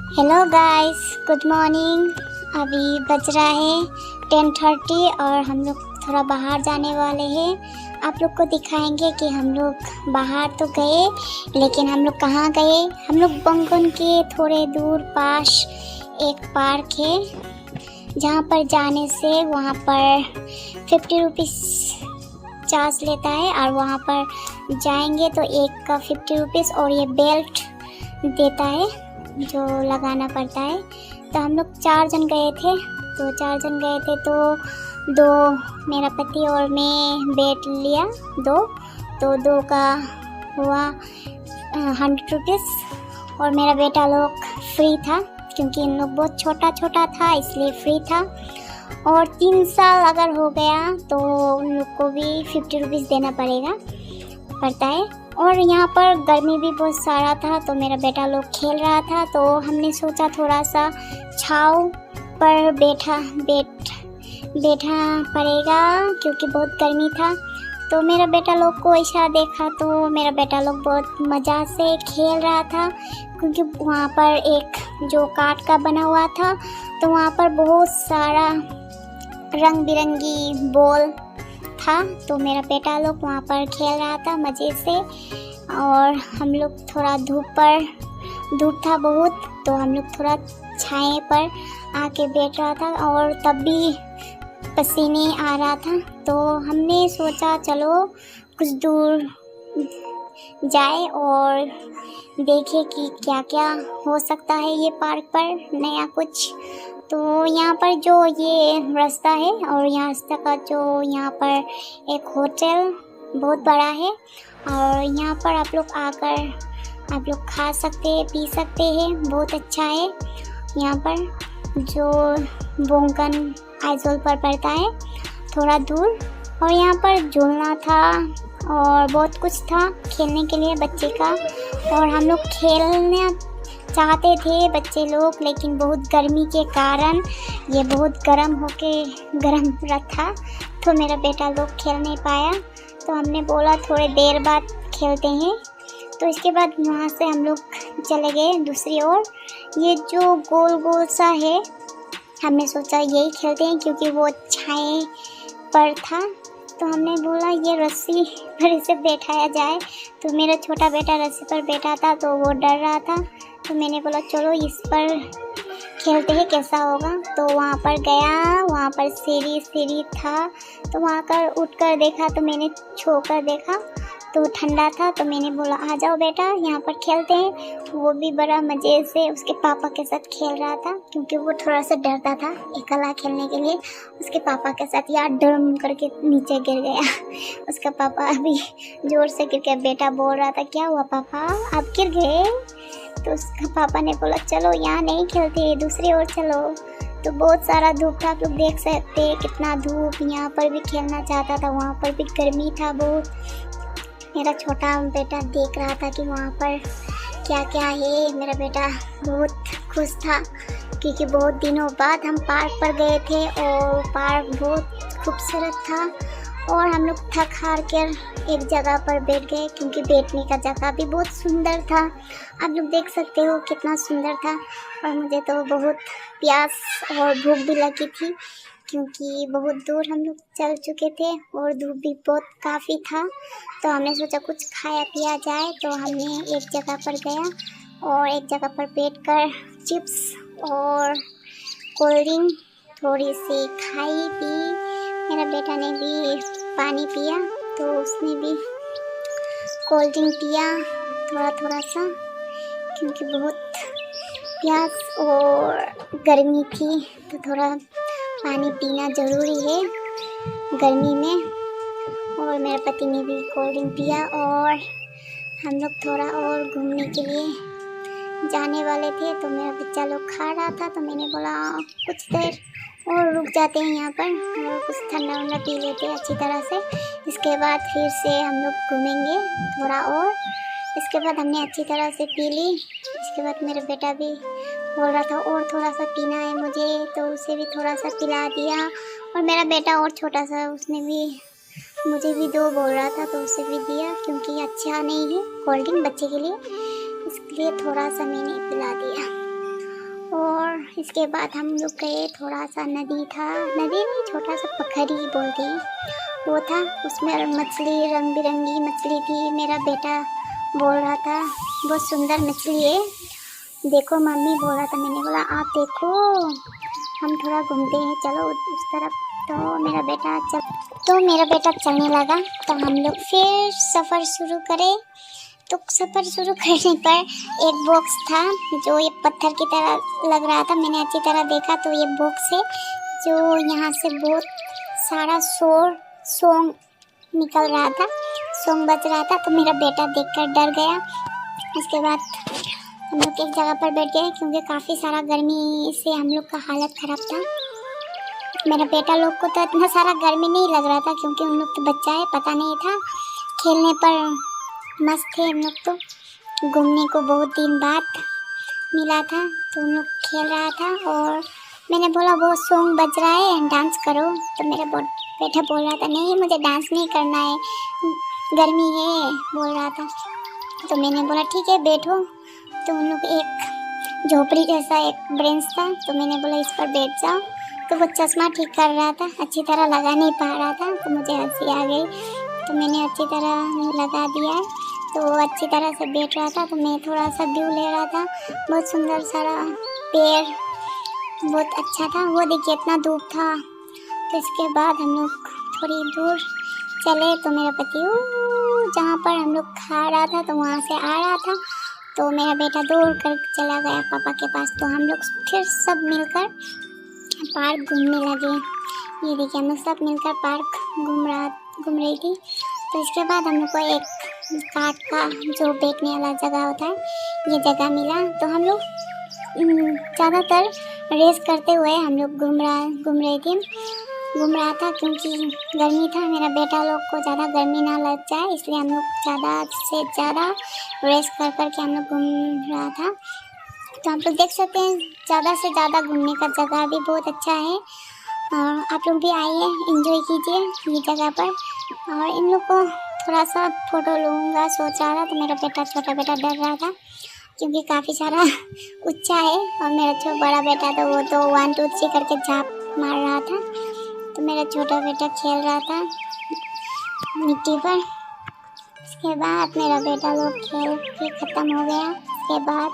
Hello guys, good morning. अभी बज रहा है 10:30 और हम लोग थोड़ा बाहर जाने वाले हैं। आप लोग को दिखाएंगे कि हम लोग बाहर तो गए, लेकिन हम लोग कहाँ गए। हम लोग बंगन के थोड़े दूर पास एक पार्क है, जहाँ पर जाने से वहाँ पर 50 रुपीज़ चार्ज लेता है और वहाँ पर जाएंगे तो एक का 50 रुपीज़ और ये बेल्ट देता है जो लगाना पड़ता है। तो हम लोग 4 जन गए थे, तो दो मेरा पति और मैं बैठ लिया तो दो का हुआ 100 रुपीज़। और मेरा बेटा लोग फ्री था क्योंकि इन लोग बहुत छोटा छोटा था इसलिए फ्री था। और 3 साल अगर हो गया तो उन लोग को भी 50 रुपीज़ देना पड़ता है। और यहाँ पर गर्मी भी बहुत सारा था तो मेरा बेटा लोग खेल रहा था, तो हमने सोचा थोड़ा सा छाँव पर बैठा पड़ेगा क्योंकि बहुत गर्मी था। तो मेरा बेटा लोग को ऐसा देखा तो मेरा बेटा लोग बहुत मज़ा से खेल रहा था क्योंकि वहाँ पर एक जो काठ का बना हुआ था तो वहाँ पर बहुत सारा रंग बिरंगी बॉल था। तो मेरा बेटा लोग वहाँ पर खेल रहा था मज़े से। और हम लोग थोड़ा धूप था बहुत, तो हम लोग थोड़ा छाए पर आके बैठ रहा था और तब भी पसीने आ रहा था। तो हमने सोचा चलो कुछ दूर जाए और देखे कि क्या क्या हो सकता है ये पार्क पर नया कुछ। तो यहाँ पर जो ये रास्ता है और यहाँ रास्ता का जो यहाँ पर एक होटल बहुत बड़ा है और यहाँ पर आप लोग आकर आप लोग खा सकते हैं, पी सकते हैं, बहुत अच्छा है। यहाँ पर जो बोंगन आइजोल पर पड़ता है थोड़ा दूर। और यहाँ पर झूलना था और बहुत कुछ था खेलने के लिए बच्चे का। और हम लोग खेलने चाहते थे बच्चे लोग, लेकिन बहुत गर्मी के कारण ये बहुत गर्म रहा था तो मेरा बेटा लोग खेल नहीं पाया। तो हमने बोला थोड़ी देर बाद खेलते हैं। तो इसके बाद वहाँ से हम लोग चले गए दूसरी ओर। ये जो गोल गोल सा है हमने सोचा यही खेलते हैं क्योंकि वो छाए पर था। तो हमने बोला ये रस्सी पर इसे बैठाया जाए। तो मेरा छोटा बेटा रस्सी पर बैठा था तो वो डर रहा था, तो मैंने बोला चलो इस पर खेलते हैं कैसा होगा। तो वहाँ पर गया, वहाँ पर सीढ़ी था तो वहाँ कर उठ कर देखा तो मैंने छू कर देखा तो ठंडा था। तो मैंने बोला आ जाओ बेटा यहाँ पर खेलते हैं। वो भी बड़ा मज़े से उसके पापा के साथ खेल रहा था क्योंकि वो थोड़ा सा डरता था अकेला खेलने के लिए। उसके पापा के साथ यार डरम करके नीचे गिर गया उसका पापा अभी ज़ोर से गिर गया। बेटा बोल रहा था क्या हुआ पापा आप गिर गए। तो उसका पापा ने बोला चलो यहाँ नहीं खेलते दूसरी ओर चलो। तो बहुत सारा धूप था, आप लोग देख सकते हैं कितना धूप। यहाँ पर भी खेलना चाहता था, वहाँ पर भी गर्मी था बहुत। मेरा छोटा बेटा देख रहा था कि वहाँ पर क्या क्या है। मेरा बेटा बहुत खुश था क्योंकि बहुत दिनों बाद हम पार्क पर गए थे और पार्क बहुत खूबसूरत था। और हम लोग थक हार कर एक जगह पर बैठ गए क्योंकि बैठने का जगह भी बहुत सुंदर था। आप लोग देख सकते हो कितना सुंदर था। और मुझे तो बहुत प्यास और भूख भी लगी थी क्योंकि बहुत दूर हम लोग चल चुके थे और धूप भी बहुत काफ़ी था। तो हमने सोचा कुछ खाया पिया जाए। तो हमने एक जगह पर गया और एक जगह पर बैठकर चिप्स और कोल्ड ड्रिंक थोड़ी सी खाई पी। मेरा बेटा ने भी पानी पिया तो उसने भी कोल्ड ड्रिंक पिया थोड़ा थोड़ा सा क्योंकि बहुत प्यास और गर्मी थी तो थोड़ा पानी पीना ज़रूरी है गर्मी में। और मेरे पति ने भी कोल्ड ड्रिंक पिया और हम लोग थोड़ा और घूमने के लिए जाने वाले थे। तो मेरा बच्चा लोग खा रहा था तो मैंने बोला कुछ देर और रुक जाते हैं यहाँ पर और कुछ ठंडा वंडा पी लेते हैं अच्छी तरह से। इसके बाद फिर से हम लोग घूमेंगे थोड़ा और। इसके बाद हमने अच्छी तरह से पी ली। इसके बाद मेरा बेटा भी बोल रहा था और थोड़ा सा पीना है मुझे, तो उसे भी थोड़ा सा पिला दिया। और मेरा बेटा और छोटा सा उसने भी मुझे भी दो बोल रहा था तो उसे भी दिया क्योंकि अच्छा नहीं है कोल्ड ड्रिंक बच्चे के लिए, इसलिए थोड़ा सा मैंने पिला दिया। इसके बाद हम लोग गए, थोड़ा सा नदी था, नदी नहीं छोटा सा पोखरी बोलते हैं वो था, उसमें मछली रंग बिरंगी मछली थी। मेरा बेटा बोल रहा था बहुत सुंदर मछली है, देखो मम्मी बोल रहा था। मैंने बोला आप देखो, हम थोड़ा घूमते हैं, चलो उस तरफ। तो मेरा बेटा चलने लगा। तो हम लोग फिर सफ़र शुरू करें। तो सफ़र शुरू करने पर एक बॉक्स था जो ये पत्थर की तरह लग रहा था। मैंने अच्छी तरह देखा तो ये बॉक्स है जो यहाँ से बहुत सारा सॉन्ग निकल रहा था, सॉन्ग बज रहा था। तो मेरा बेटा देखकर डर गया। उसके बाद हम लोग एक जगह पर बैठ गए क्योंकि काफ़ी सारा गर्मी से हम लोग का हालत ख़राब था। मेरा बेटा लोग को तो इतना सारा गर्मी नहीं लग रहा था क्योंकि उन लोग तो बच्चा है, पता नहीं था। खेलने पर मस्त थे हम लोग। तो घूमने को बहुत दिन बाद मिला था तो उन लोग खेल रहा था और मैंने बोला वो सॉन्ग बज रहा है, डांस करो। तो मेरा बेटा बोल रहा था नहीं मुझे डांस नहीं करना है, गर्मी है बोल रहा था। तो मैंने बोला ठीक है बैठो। तो उन लोग एक झोपड़ी जैसा एक बेंच था, तो मैंने बोला इस पर बैठ जाओ। तो वो चश्मा ठीक कर रहा था, अच्छी तरह लगा नहीं पा रहा था, तो मुझे हंसी आ गई। तो मैंने अच्छी तरह लगा दिया, तो वो अच्छी तरह से बैठ रहा था। तो मैं थोड़ा सा व्यू ले रहा था, बहुत सुंदर सारा पेड़, बहुत अच्छा था। वो देखिए इतना धूप था। तो इसके बाद हम लोग थोड़ी दूर चले तो मेरा पति जहाँ पर हम लोग खा रहा था तो वहाँ से आ रहा था। तो मेरा बेटा दौड़ कर चला गया पापा के पास। तो हम लोग फिर सब मिलकर पार्क घूमने लगे। ये देखिए हम लोग सब मिलकर पार्क घूम रही थी। तो इसके बाद हम लोग को एक काठ का जो बैठने वाला जगह होता है ये जगह मिला। तो हम लोग ज़्यादातर रेस करते हुए हम लोग घूम रहा था क्योंकि गर्मी था। मेरा बेटा लोग को ज़्यादा गर्मी ना लग जाए इसलिए हम लोग ज़्यादा से ज़्यादा रेस कर के हम लोग घूम रहा था। तो आप लोग देख सकते हैं ज़्यादा से ज़्यादा घूमने का जगह भी बहुत अच्छा है। आप लोग भी आइए, एंजॉय कीजिए ये जगह पर। और इन लोग को थोड़ा सा फ़ोटो लूँगा सोच रहा था। तो मेरा छोटा बेटा डर रहा था क्योंकि काफ़ी सारा ऊंचा है और मेरा बड़ा बेटा तो वो तो 1 2 3 करके झाप मार रहा था। तो मेरा छोटा बेटा खेल रहा था मिट्टी पर। इसके बाद मेरा बेटा लोग खेल के ख़त्म हो गया। इसके बाद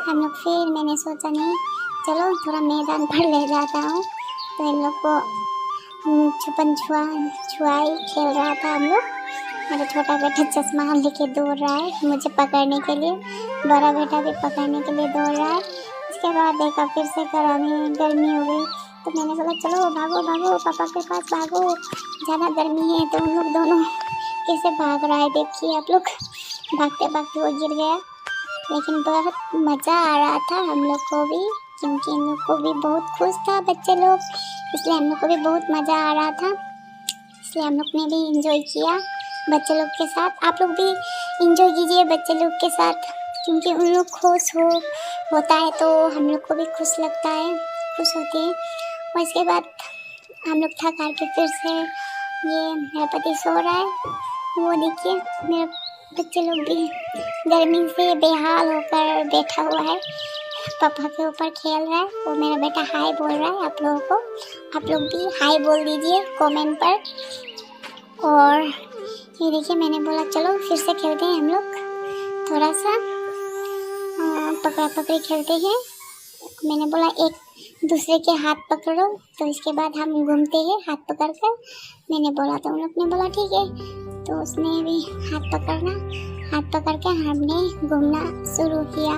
हम लोग फिर मैंने सोचा नहीं चलो थोड़ा मैदान पर ले जाता हूँ। तो इन लोग को छुपन छुआई खेल रहा था हम लोग। मेरा छोटा बेटा चश्मा लेके दौड़ रहा है मुझे पकड़ने के लिए, बड़ा बेटा भी पकड़ने के लिए दौड़ रहा है। इसके बाद देखा फिर से गर्मी हो गई। तो मैंने बोला चलो भागो पापा के पास भागो, ज़्यादा गर्मी है। तो उन लोग दोनों कैसे भाग रहा है देखिए आप लोग, भागते भागते वो गिर गया। लेकिन बहुत मज़ा आ रहा था हम लोग को भी क्योंकि इन लोग को भी बहुत खुश था बच्चे लोग, इसलिए हम लोग को भी बहुत मज़ा आ रहा था। इसलिए हम लोग ने भी इंजॉय किया बच्चे लोग के साथ। आप लोग भी इंजॉय कीजिए बच्चे लोग के साथ क्योंकि उन लोग खुश होता है तो हम लोग को भी खुश लगता है, खुश होते हैं। और इसके बाद हम लोग थक हार के फिर से ये मेरा पति सो रहा है। वो देखिए मेरे बच्चे लोग भी गर्मी से बेहाल होकर बैठा हुआ है, पापा के ऊपर खेल रहा है। वो मेरा बेटा हाय बोल रहा है आप लोगों को, आप लोग भी हाय बोल दीजिए कमेंट पर। और ये देखिए मैंने बोला चलो फिर से खेलते हैं हम लोग, थोड़ा सा पकड़ा पकड़ी खेलते हैं। मैंने बोला एक दूसरे के हाथ पकड़ो तो इसके बाद हम घूमते हैं हाथ पकड़ कर। मैंने बोला तो उन लोग ने बोला ठीक है। तो उसने भी हाथ पकड़ के हमने घूमना शुरू किया।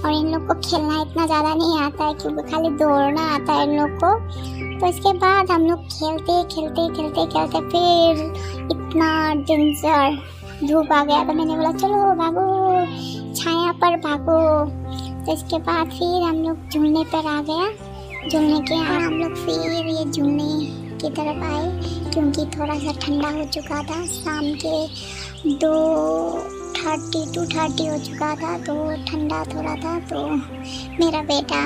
और इन लोग को खेलना इतना ज़्यादा नहीं आता है क्योंकि खाली दौड़ना आता है इन लोग को। तो इसके बाद हम लोग खेलते फिर इतना डेंजर धूप आ गया। तो मैंने बोला चलो भागो, छाया पर भागो। तो इसके बाद फिर हम लोग झूलने पर आ गया। झूलने के हम लोग फिर ये झूलने की तरफ आए क्योंकि थोड़ा सा ठंडा हो चुका था, शाम के 2:30 हो चुका था तो ठंडा थोड़ा था। तो मेरा बेटा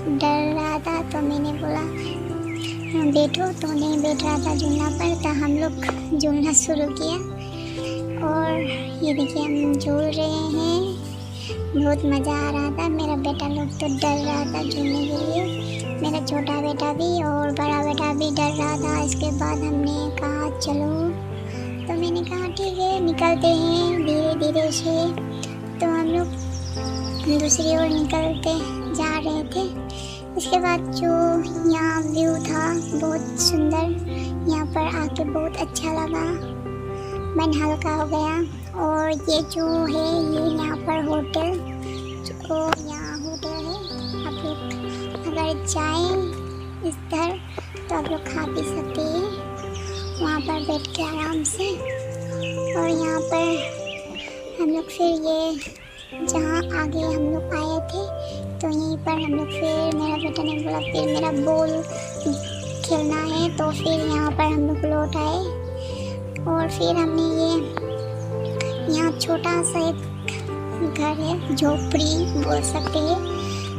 डर रहा था तो मैंने बोला बैठो, तो नहीं बैठ रहा था झूलना पर। तो हम लोग झूलना शुरू किया और ये देखिए हम झूल रहे हैं। बहुत मज़ा आ रहा था। मेरा बेटा लोग तो डर रहा था झूलने के लिए, मेरा छोटा बेटा भी और बड़ा बेटा भी डर रहा था। इसके बाद हमने कहा चलो, तो मैंने कहा ठीक है निकलते हैं धीरे धीरे से। तो हम लोग दूसरी ओर निकलते जा रहे थे। इसके बाद जो यहाँ व्यू था बहुत सुंदर, यहाँ पर आके बहुत अच्छा लगा, मन हल्का हो गया। और ये जो है ये यहाँ पर होटल, तो यहाँ होटल है, आप लोग अगर जाएं इधर तो आप लोग खा पी सकते हैं वहाँ पर बैठ के आराम से। और यहाँ पर हम लोग फिर ये जहाँ आगे हम लोग आए थे तो यहीं पर हम लोग फिर मेरा बेटा ने बोला फिर मेरा बॉल खेलना है, तो फिर यहाँ पर हम लोग लौट आए। और फिर हमने ये यहाँ छोटा सा एक घर है, झोपड़ी बोल सकते हैं,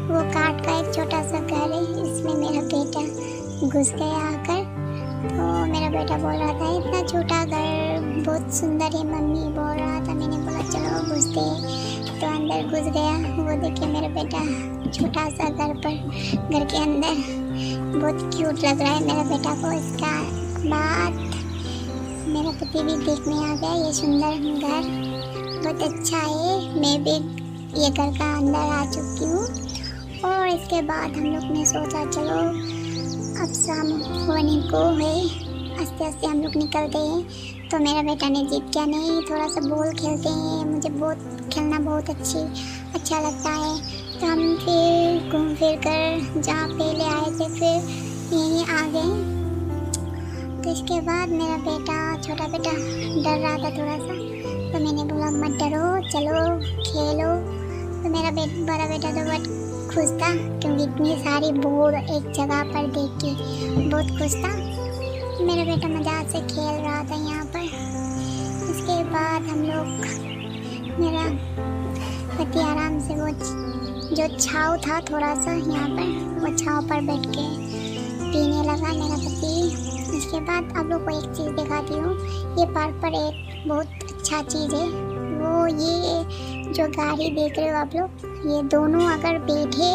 वो काट का एक छोटा सा घर है, इसमें मेरा बेटा घुस गया आकर। तो मेरा बेटा बोल रहा था इतना छोटा घर बहुत सुंदर है मम्मी बोल रहा था। मैंने बोला चलो घुसते हैं, तो अंदर घुस गया। वो देखिए मेरा बेटा छोटा सा घर के अंदर बहुत क्यूट लग रहा है मेरा बेटा को। इसका बाद मेरा पति भी देखने आ गया ये सुंदर घर, बहुत अच्छा है। मैं भी ये घर का अंदर आ चुकी हूँ। और इसके बाद हम लोग ने सोचा चलो अब शाम होने को है, आस्ते आस्ते हम लोग निकलते हैं। तो मेरा बेटा ने जिद किया नहीं थोड़ा सा बॉल खेलते हैं, मुझे खेलना बहुत अच्छा लगता है। तो हम फिर घूम फिर कर जहाँ पहले आए थे फिर यहीं आ गए। तो इसके बाद मेरा छोटा बेटा डर रहा था थोड़ा सा, तो मैंने बोला मत डरो चलो खेलो। तो मेरा बड़ा बेटा तो बहुत खुश था क्योंकि इतनी सारी बॉल एक जगह पर देख के बहुत खुश था। मेरा बेटा मजाक से खेल रहा था यहाँ पर। इसके बाद हम लोग मेरा पति आराम से वो जो छाव था थोड़ा सा यहाँ पर वो छाव पर बैठ के पीने लगा मेरा पति। इसके बाद आप लोग को एक चीज़ दिखाती हूँ, ये पार्क पर एक बहुत अच्छा चीज़ है, वो ये जो गाड़ी देख रहे हो आप लोग, ये दोनों अगर बैठे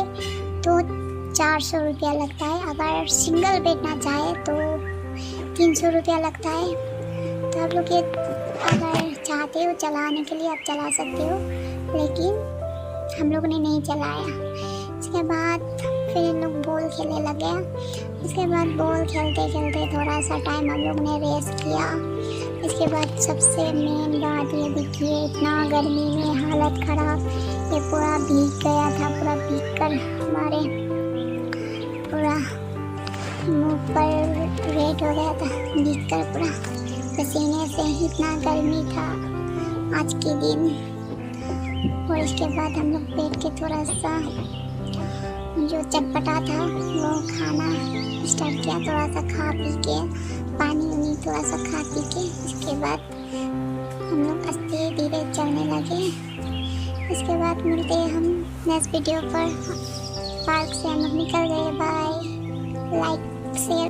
तो 400 रुपया लगता है, अगर सिंगल बैठना चाहे तो 300 रुपया लगता है। तो आप लोग ये अगर चाहते हो चलाने के लिए आप चला सकते हो, लेकिन हम लोग ने नहीं चलाया। इसके बाद फिर हम लोग बॉल खेलने लग गया। इसके बाद बॉल खेलते खेलते थोड़ा सा टाइम हम लोग ने रेस्ट किया। इसके बाद सबसे मेन बात ये देखिए इतना गर्मी में हालत ख़राब, ये पूरा भीग गया था, पूरा भीग कर हमारे पूरा मुँह पर रेड हो गया था, भीग कर पूरा पसीने से, इतना गर्मी था आज के दिन। और इसके बाद हम लोग बैठ के थोड़ा सा जो चटपटा था वो खाना स्टार्ट किया, थोड़ा सा खा पी के पानी थोड़ा सा खा पी के। इसके बाद हम लोग आस्ते धीरे चलने लगे। इसके बाद मिलते हैं हम नेक्स्ट वीडियो पर। पार्क से हम लोग निकल गए, बाय। Like share